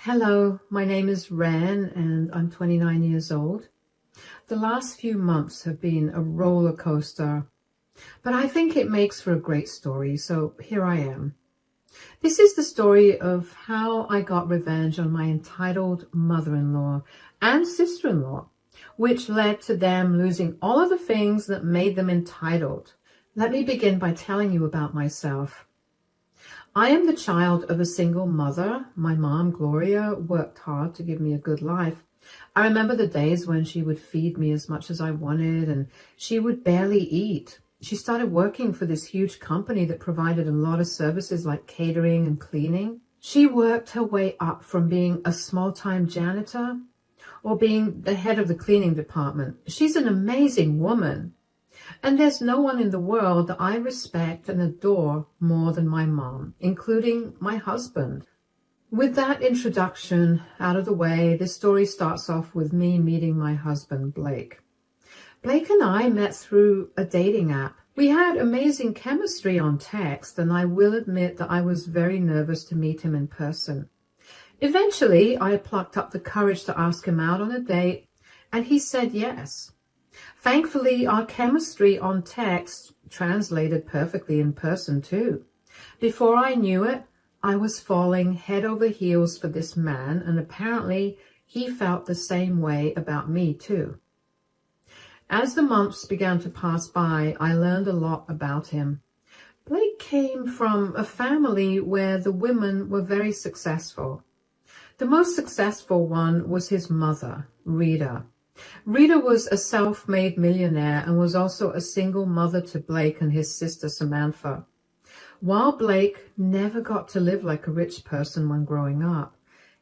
Hello, my name is Ren and I'm 29 years old. The last few months have been a roller coaster, but I think it makes for a great story, so here I am. This is the story of how I got revenge on my entitled mother-in-law and sister-in-law, which led to them losing all of the things that made them entitled. Let me begin by telling you about myself. I am the child of a single mother. My mom, Gloria, worked hard to give me a good life. I remember the days when she would feed me as much as I wanted and she would barely eat. She started working for this huge company that provided a lot of services like catering and cleaning. She worked her way up from being a small-time janitor or being the head of the cleaning department. She's an amazing woman. And there's no one in the world that I respect and adore more than my mom, including my husband. With that introduction out of the way, this story starts off with me meeting my husband, Blake. Blake and I met through a dating app. We had amazing chemistry on text, and I will admit that I was very nervous to meet him in person. Eventually, I plucked up the courage to ask him out on a date, and he said yes. Thankfully, our chemistry on text translated perfectly in person too. Before I knew it, I was falling head over heels for this man, and apparently he felt the same way about me too. As the months began to pass by, I learned a lot about him. Blake came from a family where the women were very successful. The most successful one was his mother, Rita. Rita was a self-made millionaire and was also a single mother to Blake and his sister Samantha. While Blake never got to live like a rich person when growing up,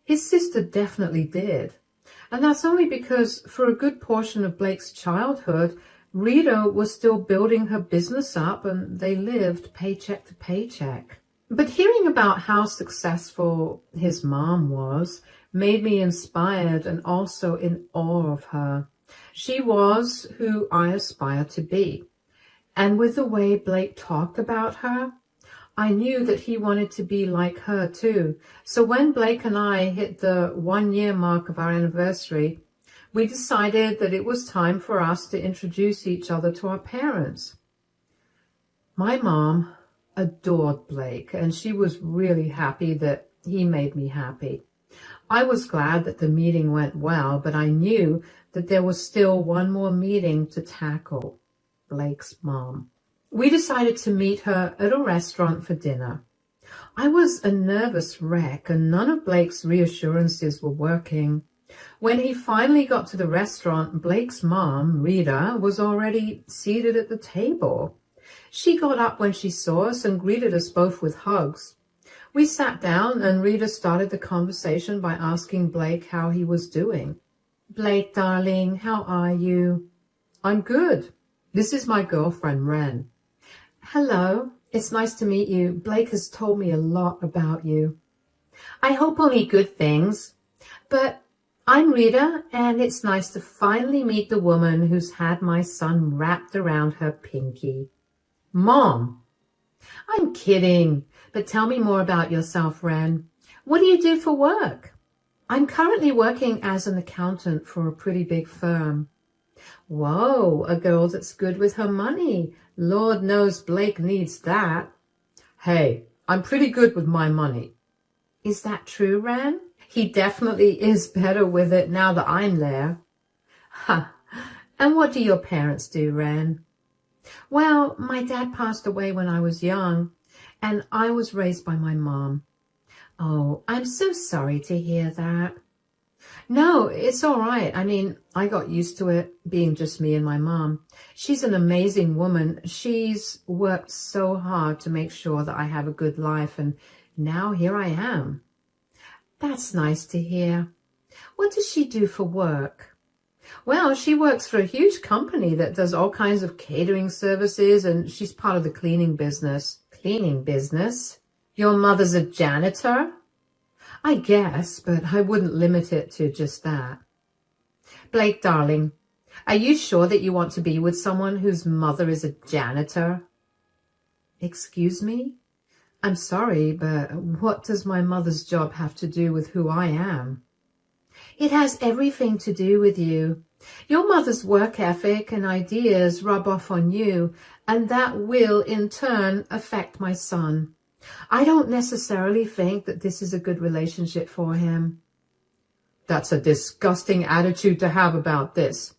his sister definitely did. And that's only because for a good portion of Blake's childhood, Rita was still building her business up and they lived paycheck to paycheck. But hearing about how successful his mom was made me inspired and also in awe of her. She was who I aspired to be. And with the way Blake talked about her, I knew that he wanted to be like her too. So when Blake and I hit the 1-year mark of our anniversary, we decided that it was time for us to introduce each other to our parents. My mom adored Blake, and she was really happy that he made me happy. I was glad that the meeting went well, but I knew that there was still one more meeting to tackle, Blake's mom. We decided to meet her at a restaurant for dinner. I was a nervous wreck, and none of Blake's reassurances were working. When he finally got to the restaurant, Blake's mom, Rita, was already seated at the table. She got up when she saw us and greeted us both with hugs. We sat down and Rita started the conversation by asking Blake how he was doing. "Blake, darling, how are you?" "I'm good. This is my girlfriend, Ren." "Hello, it's nice to meet you. Blake has told me a lot about you." "I hope only good things. But I'm Rita, and it's nice to finally meet the woman who's had my son wrapped around her pinky." "Mom!" "I'm kidding. But tell me more about yourself, Ren. What do you do for work?" "I'm currently working as an accountant for a pretty big firm." "Whoa, a girl that's good with her money. Lord knows Blake needs that." "Hey, I'm pretty good with my money." "Is that true, Ren?" "He definitely is better with it now that I'm there." "Ha! And what do your parents do, Ren?" "Well, my dad passed away when I was young, and I was raised by my mom." "Oh, I'm so sorry to hear that." "No, it's all right. I mean, I got used to it being just me and my mom. She's an amazing woman. She's worked so hard to make sure that I have a good life, and now here I am." "That's nice to hear. What does she do for work?" "Well, she works for a huge company that does all kinds of catering services, and she's part of the cleaning business." "Cleaning business? Your mother's a janitor?" "I guess, but I wouldn't limit it to just that." "Blake, darling, are you sure that you want to be with someone whose mother is a janitor?" "Excuse me? I'm sorry, but what does my mother's job have to do with who I am? It has everything to do with you. Your mother's work ethic and ideas rub off on you, and that will, in turn, affect my son. I don't necessarily think that this is a good relationship for him. That's a disgusting attitude to have about this.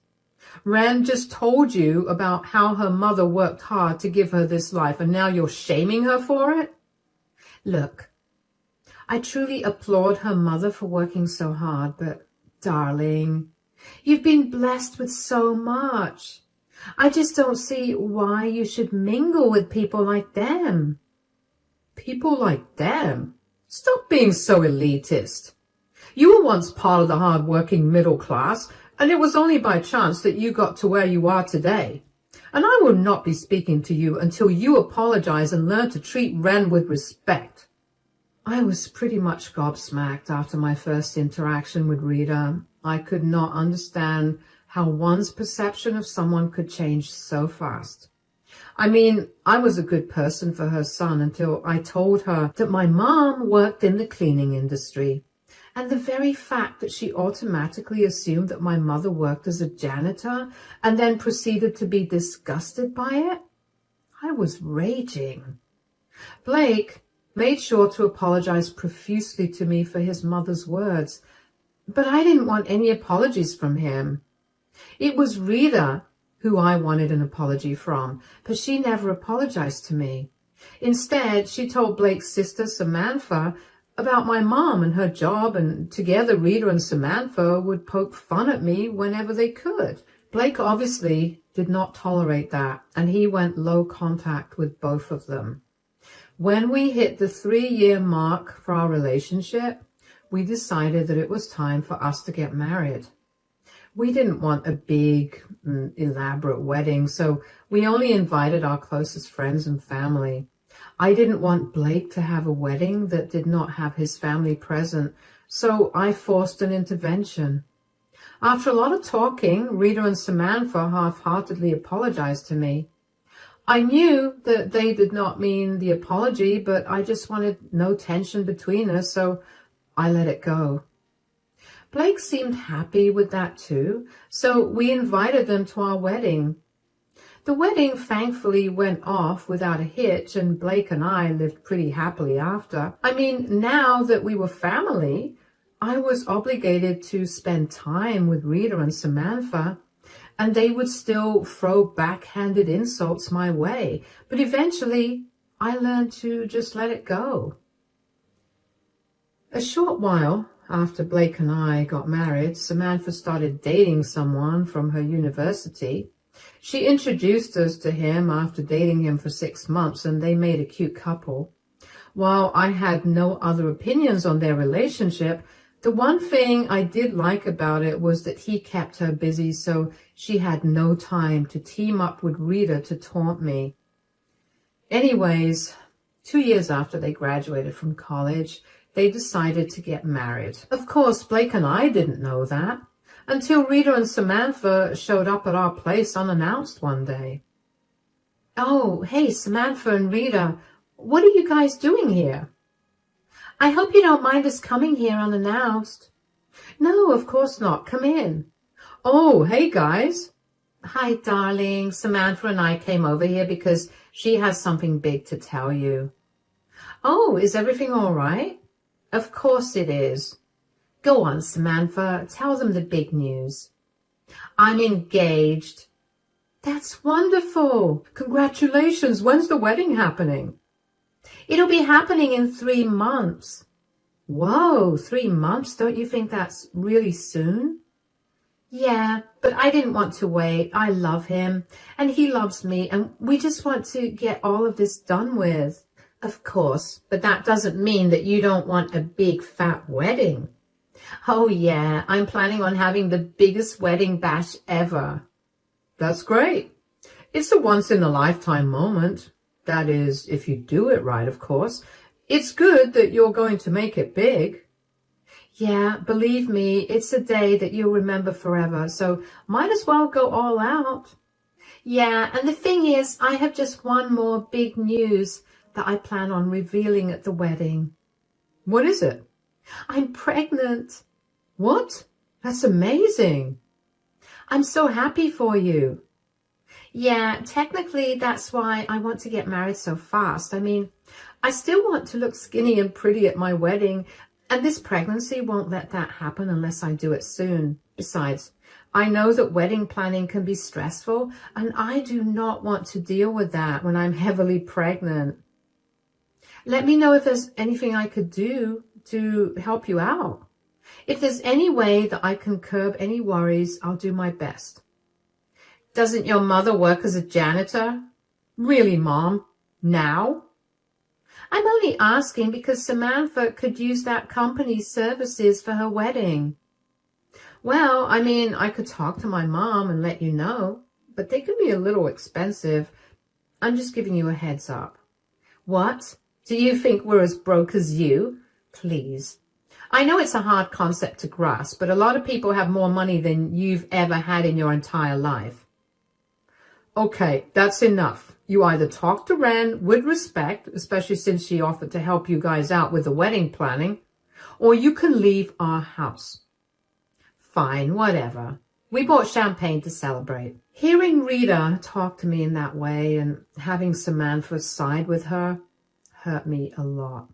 Ren just told you about how her mother worked hard to give her this life, and now you're shaming her for it? Look, I truly applaud her mother for working so hard, but darling, you've been blessed with so much. I just don't see why you should mingle with people like them. People like them? Stop being so elitist. You were once part of the hard-working middle class, and it was only by chance that you got to where you are today. And I will not be speaking to you until you apologize and learn to treat Ren with respect. I was pretty much gobsmacked after my first interaction with Rita. I could not understand how one's perception of someone could change so fast. I mean, I was a good person for her son until I told her that my mom worked in the cleaning industry. And the very fact that she automatically assumed that my mother worked as a janitor and then proceeded to be disgusted by it, I was raging. Blake made sure to apologize profusely to me for his mother's words, but I didn't want any apologies from him. It was Rita who I wanted an apology from, but she never apologized to me. Instead, she told Blake's sister Samantha about my mom and her job, and together Rita and Samantha would poke fun at me whenever they could. Blake obviously did not tolerate that, and he went low contact with both of them. When we hit the 3-year mark for our relationship, we decided that it was time for us to get married. We didn't want a big, elaborate wedding, so we only invited our closest friends and family. I didn't want Blake to have a wedding that did not have his family present, so I forced an intervention. After a lot of talking, Rita and Samantha half-heartedly apologized to me. I knew that they did not mean the apology, but I just wanted no tension between us, so I let it go. Blake seemed happy with that too, so we invited them to our wedding. The wedding thankfully went off without a hitch, and Blake and I lived pretty happily after. I mean, now that we were family, I was obligated to spend time with Rita and Samantha, and they would still throw backhanded insults my way. But eventually, I learned to just let it go. A short while after Blake and I got married, Samantha started dating someone from her university. She introduced us to him after dating him for 6 months, and they made a cute couple. While I had no other opinions on their relationship, the one thing I did like about it was that he kept her busy, so she had no time to team up with Rita to taunt me. Anyways, 2 years after they graduated from college, they decided to get married. Of course, Blake and I didn't know that until Rita and Samantha showed up at our place unannounced one day. Oh, hey, Samantha and Rita, what are you guys doing here? I hope you don't mind us coming here unannounced. No, of course not. Come in. Oh, hey, guys. Hi, darling. Samantha and I came over here because she has something big to tell you. Oh, is everything all right? Of course it is. Go on, Samantha. Tell them the big news. I'm engaged. That's wonderful. Congratulations. When's the wedding happening? It'll be happening in 3 months. Whoa, 3 months? Don't you think that's really soon? Yeah, but I didn't want to wait. I love him, and he loves me, and we just want to get all of this done with. Of course, but that doesn't mean that you don't want a big fat wedding. Oh yeah, I'm planning on having the biggest wedding bash ever. That's great. It's a once-in-a-lifetime moment. That is, if you do it right, of course. It's good that you're going to make it big. Yeah, believe me, it's a day that you'll remember forever, so might as well go all out. Yeah, and the thing is, I have just one more big news. that I plan on revealing at the wedding. What is it? I'm pregnant. What? That's amazing. I'm so happy for you. Yeah, technically that's why I want to get married so fast. I mean, I still want to look skinny and pretty at my wedding, and this pregnancy won't let that happen unless I do it soon. Besides, I know that wedding planning can be stressful, and I do not want to deal with that when I'm heavily pregnant. Let me know if there's anything I could do to help you out. If there's any way that I can curb any worries, I'll do my best. Doesn't your mother work as a janitor? Really, Mom? Now? I'm only asking because Samantha could use that company's services for her wedding. Well, I mean, I could talk to my mom and let you know, but they could be a little expensive. I'm just giving you a heads up. What? Do you think we're as broke as you? Please. I know it's a hard concept to grasp, but a lot of people have more money than you've ever had in your entire life. Okay, that's enough. You either talk to Ren with respect, especially since she offered to help you guys out with the wedding planning, or you can leave our house. Fine, whatever. We bought champagne to celebrate. Hearing Rita talk to me in that way and having Samantha side with her hurt me a lot.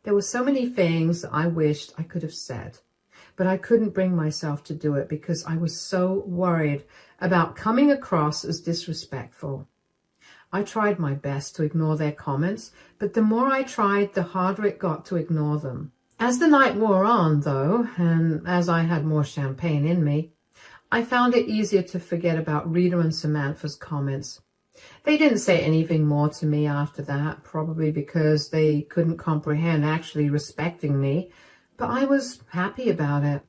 There were so many things I wished I could have said, but I couldn't bring myself to do it because I was so worried about coming across as disrespectful. I tried my best to ignore their comments, but the more I tried, the harder it got to ignore them. As the night wore on, though, and as I had more champagne in me, I found it easier to forget about Rita and Samantha's comments. They didn't say anything more to me after that, probably because they couldn't comprehend actually respecting me, but I was happy about it.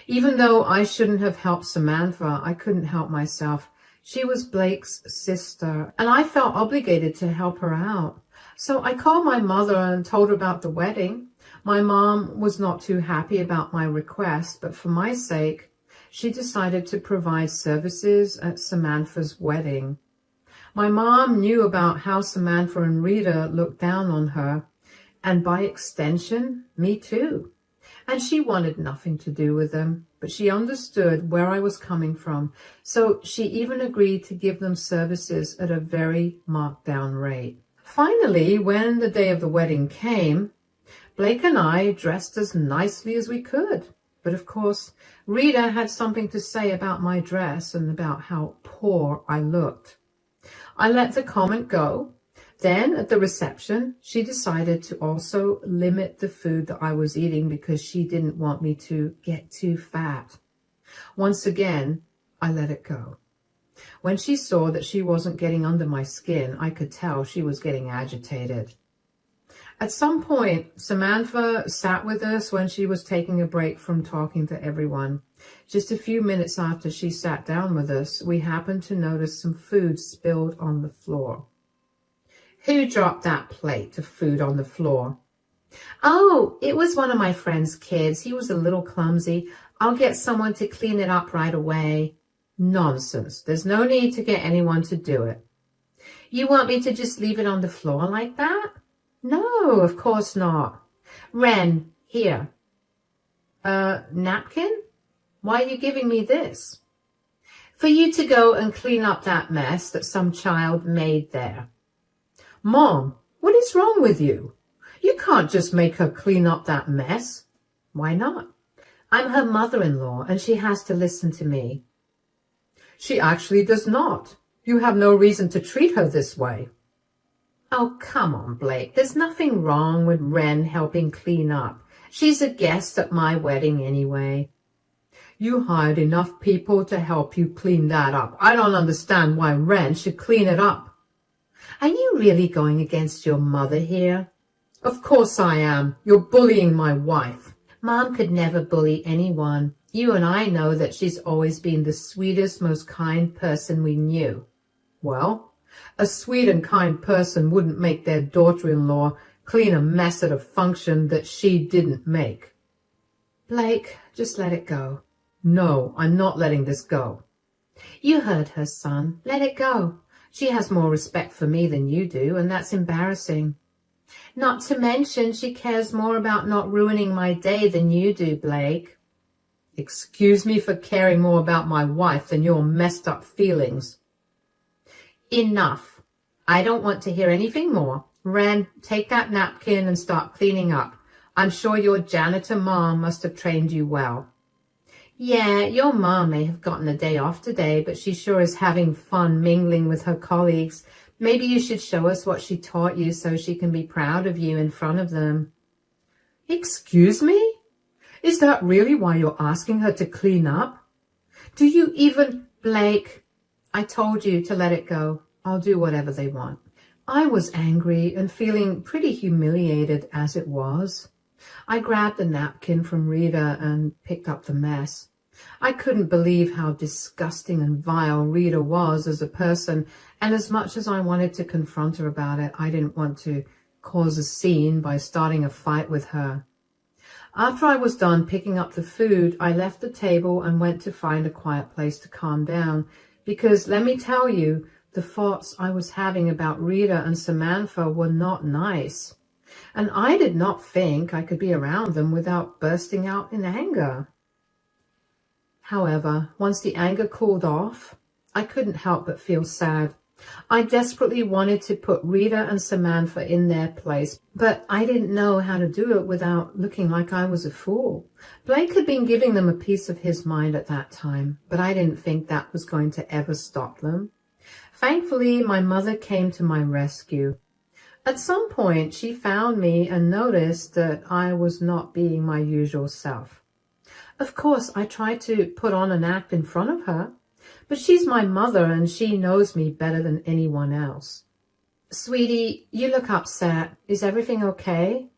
Even though I shouldn't have helped Samantha, I couldn't help myself. She was Blake's sister, and I felt obligated to help her out. So I called my mother and told her about the wedding. My mom was not too happy about my request, but for my sake, she decided to provide services at Samantha's wedding. My mom knew about how Samantha and Rita looked down on her, and by extension, me too. And she wanted nothing to do with them, but she understood where I was coming from, so she even agreed to give them services at a very marked down rate. Finally, when the day of the wedding came, Blake and I dressed as nicely as we could. But of course, Rita had something to say about my dress and about how poor I looked. I let the comment go. Then at the reception, she decided to also limit the food that I was eating because she didn't want me to get too fat. Once again, I let it go. When she saw that she wasn't getting under my skin, I could tell she was getting agitated. At some point, Samantha sat with us when she was taking a break from talking to everyone. Just a few minutes after she sat down with us, we happened to notice some food spilled on the floor. Who dropped that plate of food on the floor? Oh, it was one of my friend's kids. He was a little clumsy. I'll get someone to clean it up right away. Nonsense. There's no need to get anyone to do it. You want me to just leave it on the floor like that? No, of course not. Ren, here. Napkin? Why are you giving me this? For you to go and clean up that mess that some child made there. Mom, what is wrong with you? You can't just make her clean up that mess. Why not? I'm her mother-in-law, and she has to listen to me. She actually does not. You have no reason to treat her this way. Oh, come on, Blake. There's nothing wrong with Ren helping clean up. She's a guest at my wedding anyway. You hired enough people to help you clean that up. I don't understand why Ren should clean it up. Are you really going against your mother here? Of course I am. You're bullying my wife. Mom could never bully anyone. You and I know that she's always been the sweetest, most kind person we knew. Well, a sweet and kind person wouldn't make their daughter-in-law clean a mess at a function that she didn't make. Blake, just let it go. No, I'm not letting this go. You heard her, son. Let it go. She has more respect for me than you do, and that's embarrassing. Not to mention she cares more about not ruining my day than you do, Blake. Excuse me for caring more about my wife than your messed up feelings. Enough. I don't want to hear anything more. Ren, take that napkin and start cleaning up. I'm sure your janitor mom must have trained you well. Yeah, your mom may have gotten a day off today, but she sure is having fun mingling with her colleagues. Maybe you should show us what she taught you so she can be proud of you in front of them. Excuse me? Is that really why you're asking her to clean up? Do you even... Blake, I told you to let it go. I'll do whatever they want. I was angry and feeling pretty humiliated as it was. I grabbed the napkin from Rita and picked up the mess. I couldn't believe how disgusting and vile Rita was as a person, and as much as I wanted to confront her about it, I didn't want to cause a scene by starting a fight with her. After I was done picking up the food, I left the table and went to find a quiet place to calm down, because let me tell you, the thoughts I was having about Rita and Samantha were not nice, and I did not think I could be around them without bursting out in anger. However, once the anger cooled off, I couldn't help but feel sad. I desperately wanted to put Rita and Samantha in their place, but I didn't know how to do it without looking like I was a fool. Blake had been giving them a piece of his mind at that time, but I didn't think that was going to ever stop them. Thankfully, my mother came to my rescue. At some point, she found me and noticed that I was not being my usual self. Of course, I tried to put on an act in front of her, but she's my mother and she knows me better than anyone else. Sweetie, you look upset. Is everything okay?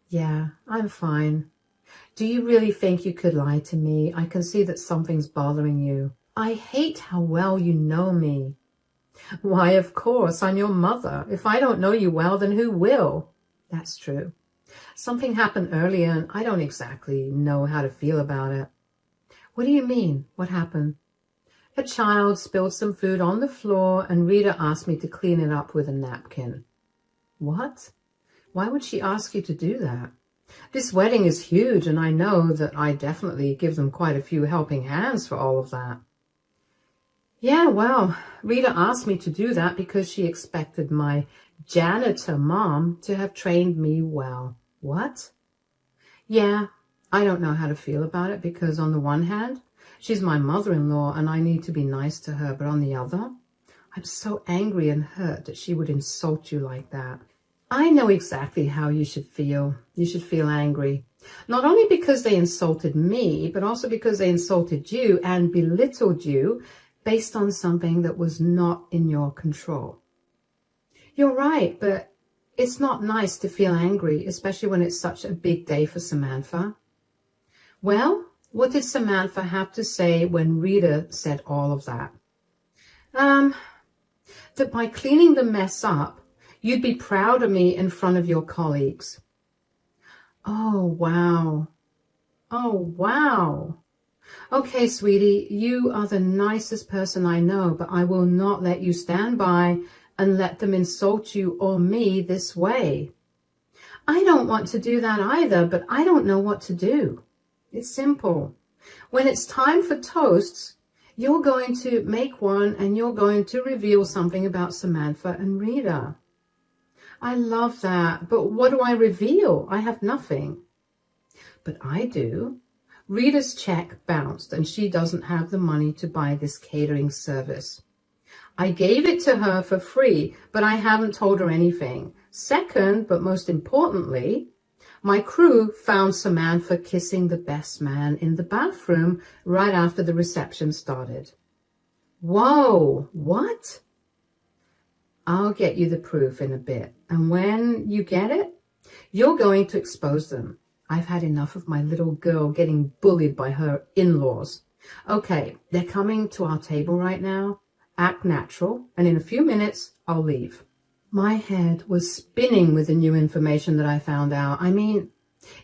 Yeah, I'm fine. Do you really think you could lie to me? I can see that something's bothering you. I hate how well you know me. Why, of course, I'm your mother. If I don't know you well, then who will? That's true. Something happened earlier and I don't exactly know how to feel about it. What do you mean? What happened? A child spilled some food on the floor and Rita asked me to clean it up with a napkin. What? Why would she ask you to do that? This wedding is huge and I know that I definitely give them quite a few helping hands for all of that. Yeah, well, Rita asked me to do that because she expected my janitor mom to have trained me well. What? Yeah, I don't know how to feel about it because on the one hand, she's my mother-in-law and I need to be nice to her, but on the other, I'm so angry and hurt that she would insult you like that. I know exactly how you should feel. You should feel angry. Not only because they insulted me, but also because they insulted you and belittled you based on something that was not in your control. You're right, but it's not nice to feel angry, especially when it's such a big day for Samantha. Well, what did Samantha have to say when Rita said all of that? That by cleaning the mess up, you'd be proud of me in front of your colleagues. Oh, wow. Oh, wow. Okay, sweetie, you are the nicest person I know, but I will not let you stand by and let them insult you or me this way. I don't want to do that either, but I don't know what to do. It's simple. When it's time for toasts, you're going to make one and you're going to reveal something about Samantha and Rita. I love that, but what do I reveal? I have nothing. But I do. Rita's check bounced and she doesn't have the money to buy this catering service. I gave it to her for free, but I haven't told her anything. Second, but most importantly, my crew found Samantha kissing the best man in the bathroom right after the reception started. Whoa, what? I'll get you the proof in a bit. And when you get it, you're going to expose them. I've had enough of my little girl getting bullied by her in-laws. Okay, they're coming to our table right now. Act natural, and in a few minutes, I'll leave. My head was spinning with the new information that I found out. I mean,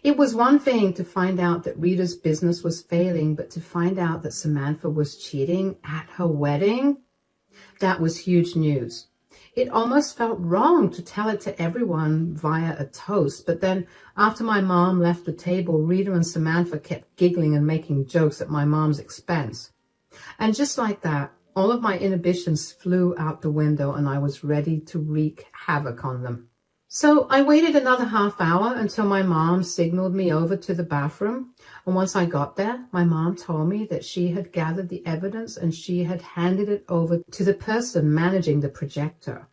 it was one thing to find out that Rita's business was failing, but to find out that Samantha was cheating at her wedding? That was huge news. It almost felt wrong to tell it to everyone via a toast, but then after my mom left the table, Rita and Samantha kept giggling and making jokes at my mom's expense. And just like that, all of my inhibitions flew out the window and I was ready to wreak havoc on them. So I waited another half hour until my mom signaled me over to the bathroom. And once I got there, my mom told me that she had gathered the evidence and she had handed it over to the person managing the projector.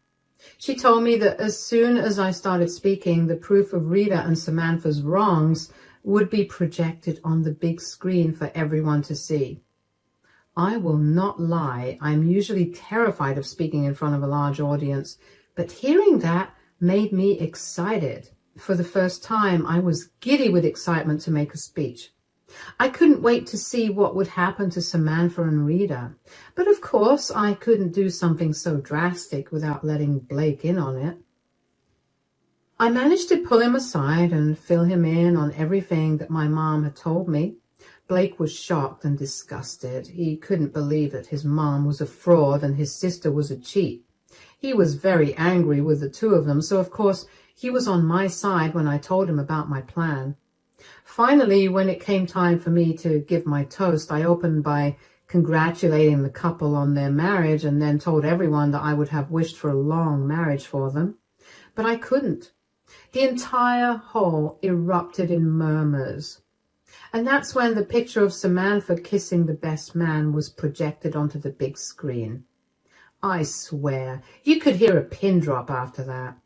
She told me that as soon as I started speaking, the proof of Rita and Samantha's wrongs would be projected on the big screen for everyone to see. I will not lie, I'm usually terrified of speaking in front of a large audience, but hearing that made me excited. For the first time, I was giddy with excitement to make a speech. I couldn't wait to see what would happen to Samantha and Rita, but of course I couldn't do something so drastic without letting Blake in on it. I managed to pull him aside and fill him in on everything that my mom had told me. Blake was shocked and disgusted. He couldn't believe that his mom was a fraud and his sister was a cheat. He was very angry with the two of them, so of course he was on my side when I told him about my plan. Finally, when it came time for me to give my toast, I opened by congratulating the couple on their marriage and then told everyone that I would have wished for a long marriage for them. But I couldn't. The entire hall erupted in murmurs. And that's when the picture of Samantha kissing the best man was projected onto the big screen. I swear, you could hear a pin drop after that.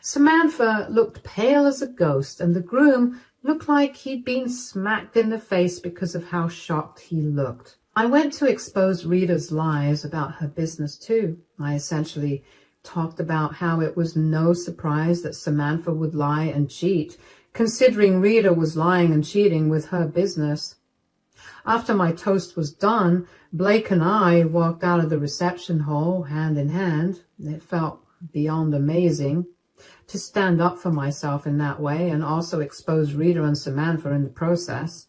Samantha looked pale as a ghost, and the groom looked like he'd been smacked in the face because of how shocked he looked. I went to expose Rita's lies about her business too. I essentially talked about how it was no surprise that Samantha would lie and cheat, considering Rita was lying and cheating with her business. After my toast was done, Blake and I walked out of the reception hall hand in hand. It felt beyond amazing to stand up for myself in that way and also expose Rita and Samantha in the process.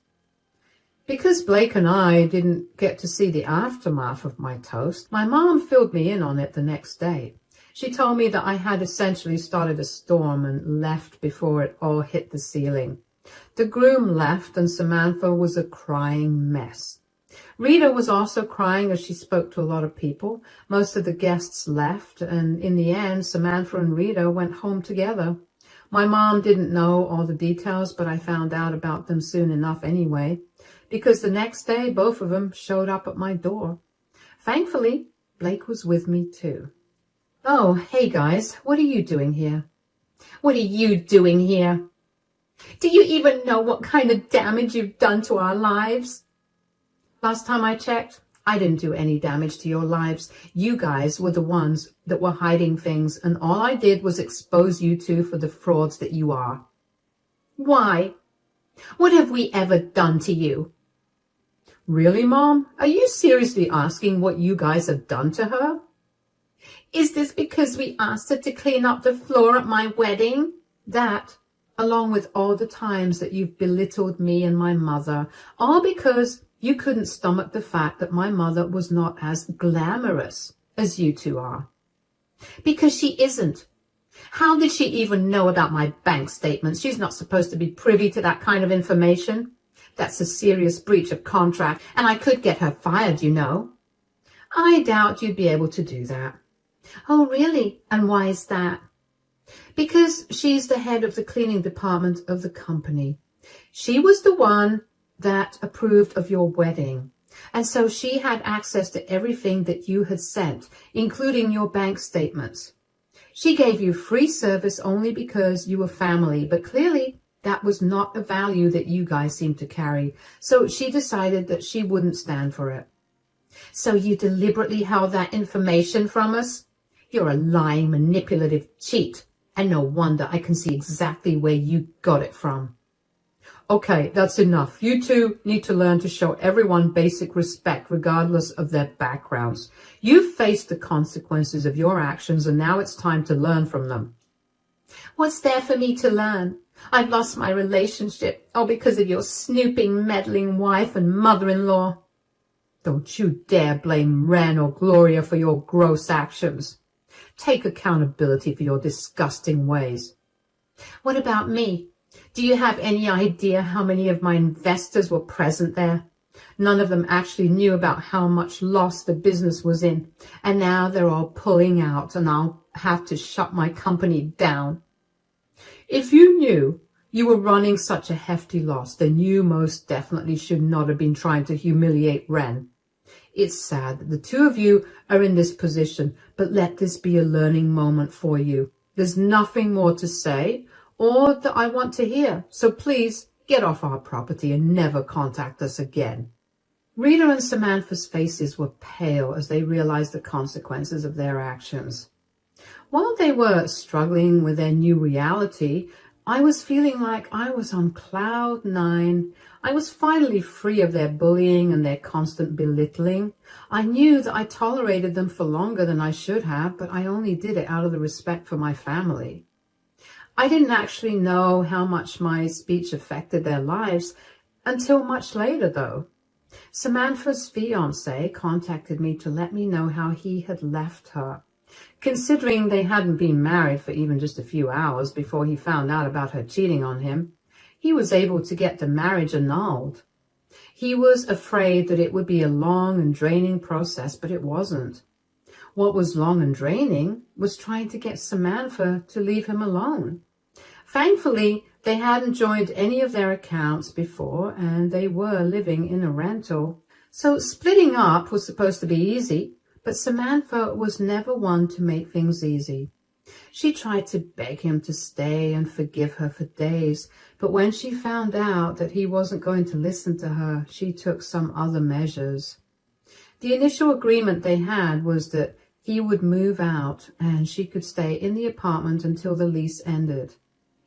Because Blake and I didn't get to see the aftermath of my toast, my mom filled me in on it the next day. She told me that I had essentially started a storm and left before it all hit the ceiling. The groom left and Samantha was a crying mess. Rita was also crying as she spoke to a lot of people. Most of the guests left, and in the end, Samantha and Rita went home together. My mom didn't know all the details, but I found out about them soon enough anyway, because the next day, both of them showed up at my door. Thankfully, Blake was with me too. Oh, hey guys, what are you doing here? What are you doing here? Do you even know what kind of damage you've done to our lives? Last time I checked, I didn't do any damage to your lives. You guys were the ones that were hiding things, and all I did was expose you two for the frauds that you are. Why? What have we ever done to you? Really, Mom? Are you seriously asking what you guys have done to her? Is this because we asked her to clean up the floor at my wedding? That, along with all the times that you've belittled me and my mother, all because you couldn't stomach the fact that my mother was not as glamorous as you two are. Because she isn't. How did she even know about my bank statements? She's not supposed to be privy to that kind of information. That's a serious breach of contract, and I could get her fired, you know. I doubt you'd be able to do that. Oh, really? And why is that? Because she's the head of the cleaning department of the company. She was the one that approved of your wedding. And so she had access to everything that you had sent, including your bank statements. She gave you free service only because you were family, but clearly that was not a value that you guys seemed to carry. So she decided that she wouldn't stand for it. So you deliberately held that information from us? You're a lying, manipulative cheat. And no wonder, I can see exactly where you got it from. Okay, that's enough. You two need to learn to show everyone basic respect regardless of their backgrounds. You've faced the consequences of your actions and now it's time to learn from them. What's there for me to learn? I've lost my relationship, all because of your snooping, meddling wife and mother-in-law. Don't you dare blame Ren or Gloria for your gross actions. Take accountability for your disgusting ways. What about me? Do you have any idea how many of my investors were present there? None of them actually knew about how much loss the business was in, and now they're all pulling out and I'll have to shut my company down. If you knew you were running such a hefty loss, then you most definitely should not have been trying to humiliate Ren. It's sad that the two of you are in this position, but let this be a learning moment for you. There's nothing more to say or that I want to hear, so please get off our property and never contact us again. Rita and Samantha's faces were pale as they realized the consequences of their actions. While they were struggling with their new reality, I was feeling like I was on cloud 9. I was finally free of their bullying and their constant belittling. I knew that I tolerated them for longer than I should have, but I only did it out of the respect for my family. I didn't actually know how much my speech affected their lives until much later, though. Samantha's fiancé contacted me to let me know how he had left her. Considering they hadn't been married for even just a few hours before he found out about her cheating on him, he was able to get the marriage annulled. He was afraid that it would be a long and draining process, but it wasn't. What was long and draining was trying to get Samantha to leave him alone. Thankfully, they hadn't joined any of their accounts before, and they were living in a rental. So splitting up was supposed to be easy, but Samantha was never one to make things easy. She tried to beg him to stay and forgive her for days, but when she found out that he wasn't going to listen to her, she took some other measures. The initial agreement they had was that he would move out and she could stay in the apartment until the lease ended.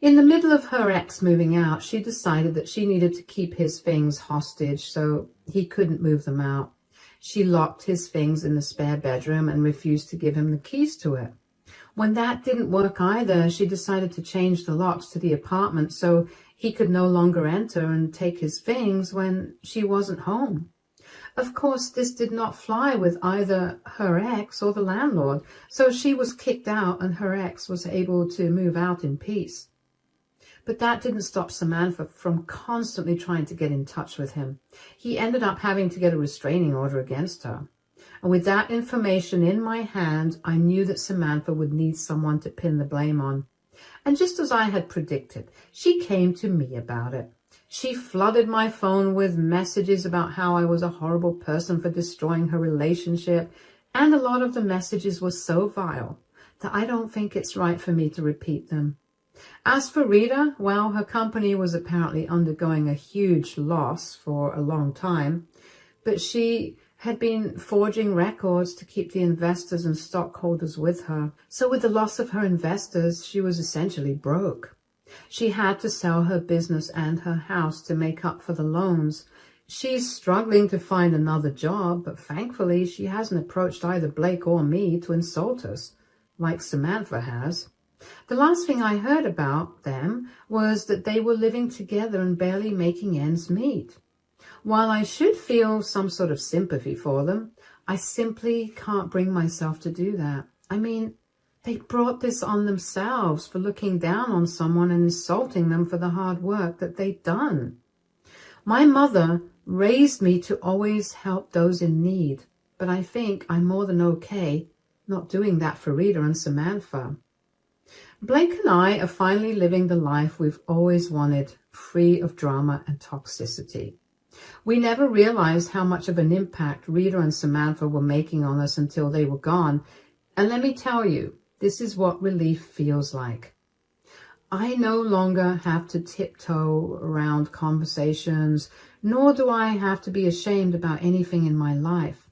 In the middle of her ex moving out, she decided that she needed to keep his things hostage so he couldn't move them out. She locked his things in the spare bedroom and refused to give him the keys to it. When that didn't work either, she decided to change the locks to the apartment so he could no longer enter and take his things when she wasn't home. Of course, this did not fly with either her ex or the landlord, so she was kicked out and her ex was able to move out in peace. But that didn't stop Samantha from constantly trying to get in touch with him. He ended up having to get a restraining order against her. And with that information in my hand, I knew that Samantha would need someone to pin the blame on. And just as I had predicted, she came to me about it. She flooded my phone with messages about how I was a horrible person for destroying her relationship, and a lot of the messages were so vile that I don't think it's right for me to repeat them. As for Rita, well, her company was apparently undergoing a huge loss for a long time, but she had been forging records to keep the investors and stockholders with her. So with the loss of her investors, she was essentially broke. She had to sell her business and her house to make up for the loans. She's struggling to find another job, but thankfully she hasn't approached either Blake or me to insult us, like Samantha has. The last thing I heard about them was that they were living together and barely making ends meet. While I should feel some sort of sympathy for them, I simply can't bring myself to do that. I mean, they brought this on themselves for looking down on someone and insulting them for the hard work that they'd done. My mother raised me to always help those in need, but I think I'm more than okay not doing that for Rita and Samantha. Blake and I are finally living the life we've always wanted, free of drama and toxicity. We never realized how much of an impact Rita and Samantha were making on us until they were gone. And let me tell you, this is what relief feels like. I no longer have to tiptoe around conversations, nor do I have to be ashamed about anything in my life.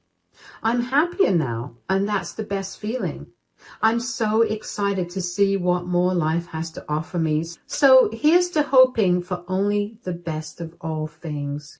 I'm happier now, and that's the best feeling. I'm so excited to see what more life has to offer me. So here's to hoping for only the best of all things.